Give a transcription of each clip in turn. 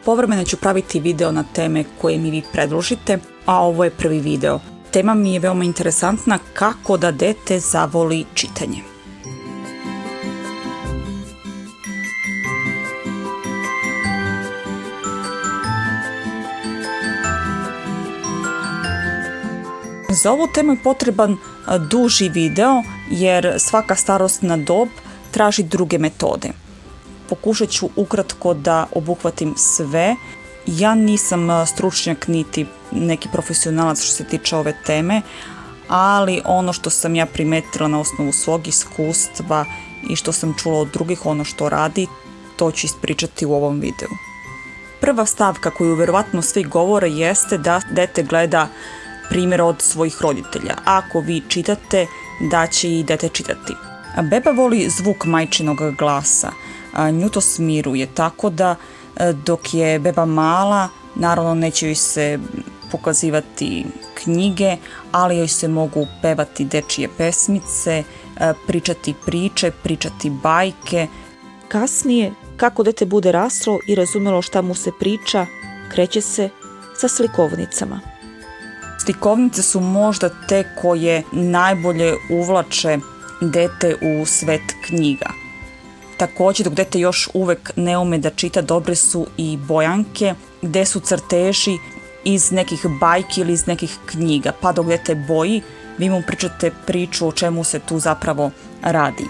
Povremeno ću praviti video na teme koje mi vi predložite, a ovo je prvi video. Tema mi je veoma interesantna, kako da dete zavoli čitanje. Za ovu temu je potreban duži video jer svaka starosna dob traži druge metode. Pokušat ću ukratko da obuhvatim sve. Ja nisam stručnjak niti neki profesionalac što se tiče ove teme, ali ono što sam ja primetila na osnovu svog iskustva i što sam čula od drugih, ono što radi, to ću ispričati u ovom videu. Prva stavka koju verovatno svi govore jeste da dete gleda primjer od svojih roditelja. Ako vi čitate, da će i dete čitati. Beba voli zvuk majčinog glasa. Nju to smiruje, tako da dok je beba mala, naravno neće joj se pokazivati knjige, ali joj se mogu pevati dečije pesmice, pričati priče, pričati bajke. Kasnije, kako dete bude raslo i razumelo šta mu se priča, kreće se sa slikovnicama. Slikovnice su možda te koje najbolje uvlače dete u svet knjiga. Također, dok dete još uvek ne ume da čita, dobre su i bojanke, gde su crteži iz nekih bajki ili iz nekih knjiga. Pa dok dete boji, vi mu pričate priču o čemu se tu zapravo radi.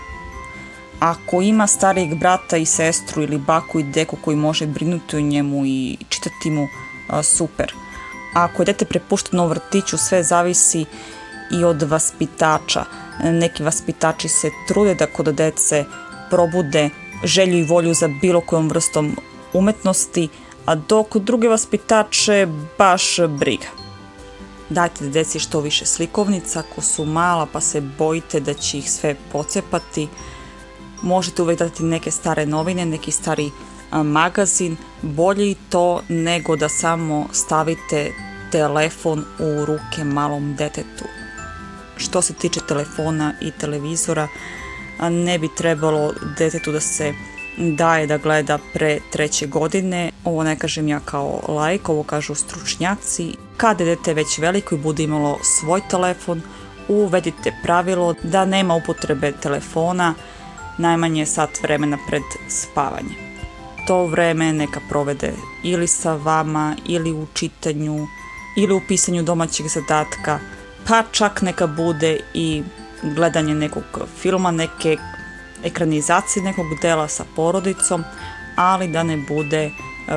Ako ima starijeg brata i sestru ili baku i deku koji može brinuti o njemu i čitati mu, super. Ako je dete prepušteno u vrtiću, sve zavisi i od vaspitača. Neki vaspitači se trude da kod dece probude želju i volju za bilo kojom vrstom umetnosti, a dok druge vaspitače baš briga. Dajte deci što više slikovnica, ako su mala pa se bojite da će ih sve pocepati. Možete uvek dati neke stare novine, neki stari magazin, bolje i to nego da samo stavite telefon u ruke malom detetu. Što se tiče telefona i televizora, ne bi trebalo detetu da se daje da gleda pre 3. godine. Ovo ne kažem ja kao laik, ovo kažu stručnjaci. Kada je dete već veliko i bude imalo svoj telefon, uvedite pravilo da nema upotrebe telefona najmanje sat vremena pred spavanje. To vreme neka provede ili sa vama, ili u čitanju, ili u pisanju domaćeg zadatka, pa čak neka bude i gledanje nekog filma, neke ekranizacije nekog dela sa porodicom, ali da ne bude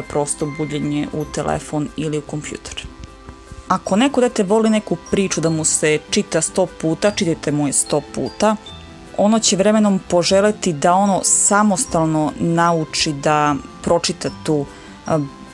prosto buljenje u telefon ili u kompjuter. Ako neko dete voli neku priču da mu se čita 100 puta, čitajte mu je 100 puta. Ono će vremenom poželeti da ono samostalno nauči da pročita tu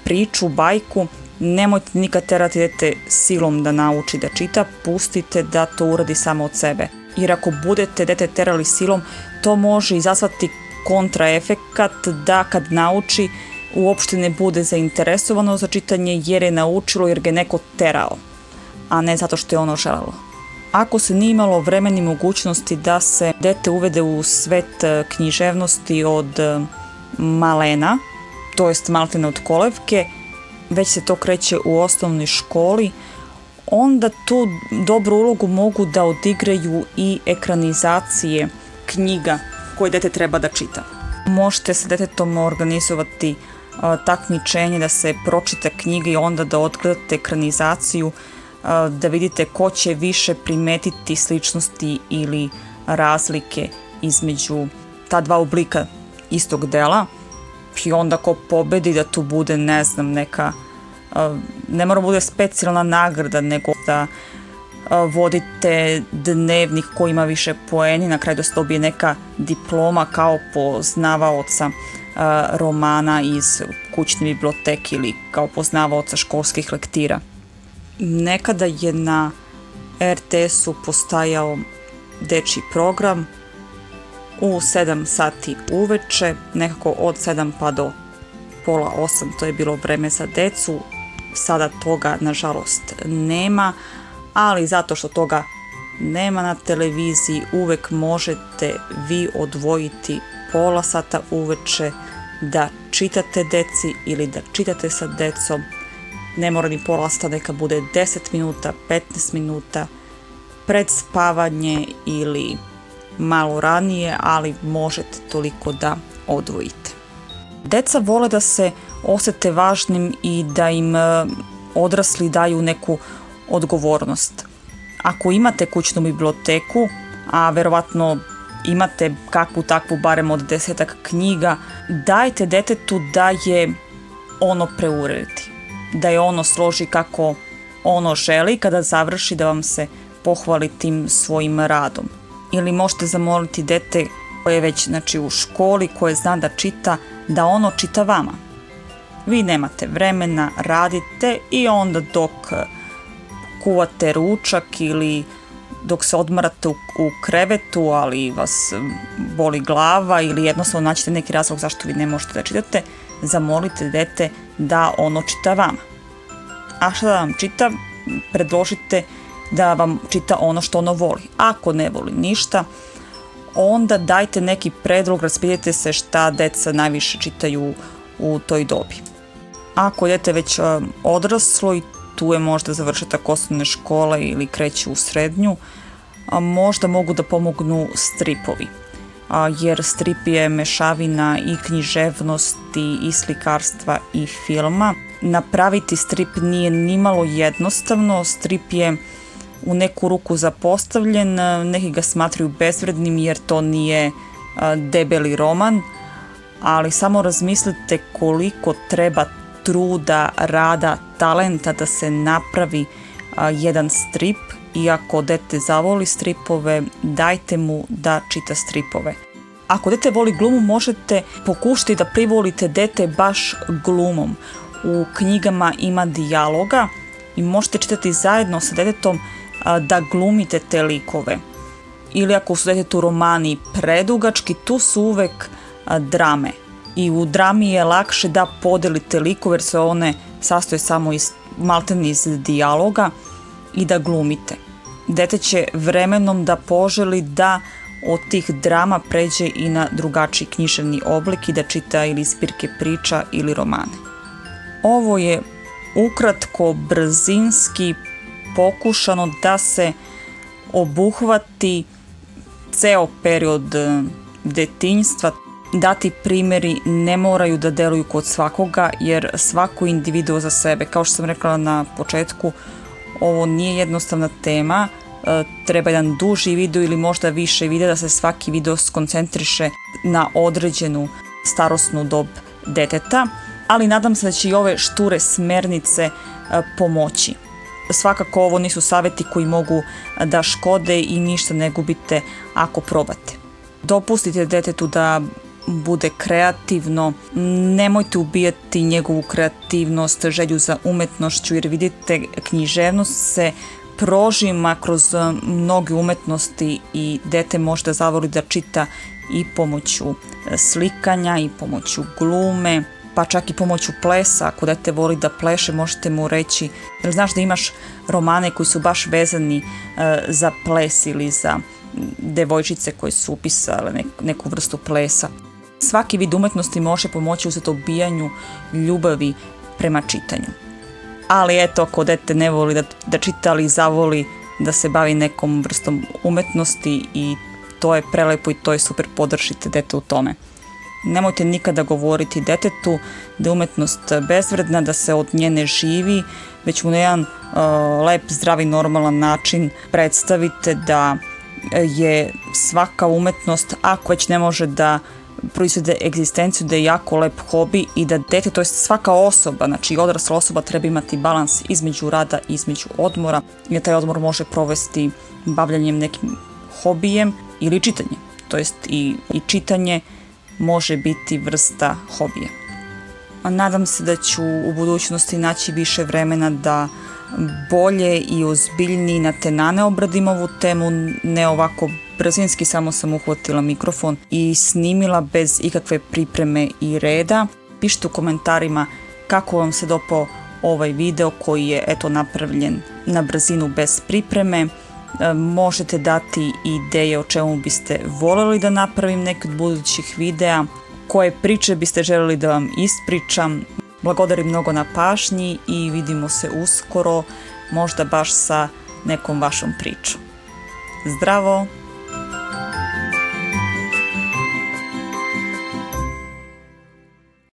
priču, bajku. Nemojte nikad terati dete silom da nauči da čita, pustite da to uradi samo od sebe. Jer ako budete dete terali silom, to može izazvati kontraefekat da kad nauči uopšte ne bude zainteresovano za čitanje jer je naučilo jer ga je neko terao, a ne zato što je ono želelo. Ako se nije imalo vremena i mogućnosti da se dete uvede u svet književnosti od malena, to jest maltene od kolevke, već se to kreće u osnovnoj školi, onda tu dobru ulogu mogu da odigraju i ekranizacije knjiga koje dete treba da čita. Možete sa detetom organizovati takmičenje da se pročita knjiga i onda da odgledate ekranizaciju, da vidite ko će više primetiti sličnosti ili razlike između ta dva oblika istog dela i onda ko pobedi da tu bude, ne znam, neka, ne mora bude specijalna nagrada, nego da vodite dnevnik koji ima više poeni, na kraju da se dobije neka diploma kao poznavaoca romana iz kućne biblioteke ili kao poznavaoca školskih lektira. Nekada je na RTS-u postajao dečji program u 7 sati uveče, nekako od 7 pa do pola 8, to je bilo vreme za decu. Sada toga nažalost nema, ali zato što toga nema na televiziji uvek možete vi odvojiti pola sata uveče da čitate deci ili da čitate sa decom. Ne mora ni pola sata, neka bude 10 minuta, 15 minuta pred spavanje ili malo ranije, ali možete toliko da odvojite. Deca vole da se osjete važnim i da im odrasli daju neku odgovornost. Ako imate kućnu biblioteku, a verovatno imate kakvu takvu barem od 10 knjiga, dajte detetu da je ono preuredi, da je ono složi kako ono želi, kada završi da vam se pohvali tim svojim radom. Ili možete zamoliti dete koje je već u školi, koje zna da čita, da ono čita vama. Vi nemate vremena, radite i onda dok kuvate ručak ili dok se odmarate u krevetu, ali vas boli glava ili jednostavno naćete neki razlog zašto vi ne možete da čitate, zamolite dete da ono čita vama. A šta da vam čita? Predložite da vam čita ono što ono voli. Ako ne voli ništa, onda dajte neki predlog, raspitajte se šta deca najviše čitaju u toj dobi. Ako je dete već odraslo i tu je možda završetak osnovne škole ili kreće u srednju, možda mogu da pomognu stripovi. Jer strip je mešavina i književnosti i slikarstva i filma. Napraviti strip nije nimalo jednostavno, strip je u neku ruku zapostavljen, neki ga smatraju bezvrednim jer to nije debeli roman, ali samo razmislite koliko treba truda, rada, talenta da se napravi jedan strip i ako dete zavoli stripove, dajte mu da čita stripove. Ako dete voli glumu, možete pokušati da privolite dete baš glumom. U knjigama ima dijaloga i možete čitati zajedno sa detetom da glumite te likove. Ili ako su detetu romani predugački, tu su uvek drame. I u drami je lakše da podelite likove jer se one sastoje samo maltene iz dijaloga i da glumite. Dete će vremenom da poželi da od tih drama pređe i na drugačiji književni oblik i da čita ili zbirke priča ili romane. Ovo je ukratko, brzinski pokušano da se obuhvati ceo period detinjstva. Dati primjeri ne moraju da deluju kod svakoga jer svako individuo za sebe. Kao što sam rekla na početku, ovo nije jednostavna tema, treba jedan duži video ili možda više videa da se svaki video skoncentriše na određenu starosnu dob deteta, ali nadam se da će i ove šture smernice pomoći. Svakako ovo nisu savjeti koji mogu da škode i ništa ne gubite ako probate. Dopustite detetu da bude kreativno, nemojte ubijati njegovu kreativnost, želju za umetnošću jer vidite književnost se prožima kroz mnoge umetnosti i dete može da zavoli da čita i pomoću slikanja i pomoću glume, pa čak i pomoću plesa. Ako dete voli da pleše, možete mu reći, jel znaš da imaš romane koji su baš vezani za ples ili za devojčice koje su upisale neku vrstu plesa. Svaki vid umetnosti može pomoći u zatobijanju ljubavi prema čitanju. Ali eto, ako dete ne voli da čita, ali zavoli da se bavi nekom vrstom umetnosti i to je prelepo i to je super, podržite dete u tome. Nemojte nikada govoriti detetu da je umetnost bezvredna, da se od nje ne živi, već mu na jedan lep, zdravi, normalan način predstavite da je svaka umetnost, ako već ne može da proizvede egzistenciju, da je jako lep hobi i da dete, to je svaka osoba, znači odrasla osoba treba imati balans između rada i između odmora i taj odmor može provesti bavljanjem nekim hobijem ili čitanjem, to jest i čitanje može biti vrsta hobija. Nadam se da ću u budućnosti naći više vremena da bolje i ozbiljnije na tenane obradim ovu temu, ne ovako brzinski, samo sam uhvatila mikrofon i snimila bez ikakve pripreme i reda. Pišite u komentarima kako vam se dopao ovaj video koji je napravljen na brzinu bez pripreme. Možete dati ideje o čemu biste voljeli da napravim neki od budućih videa. koje priče biste željeli da vam ispričam. Blagodarim mnogo na pažnji i vidimo se uskoro, možda baš sa nekom vašom pričom. Zdravo!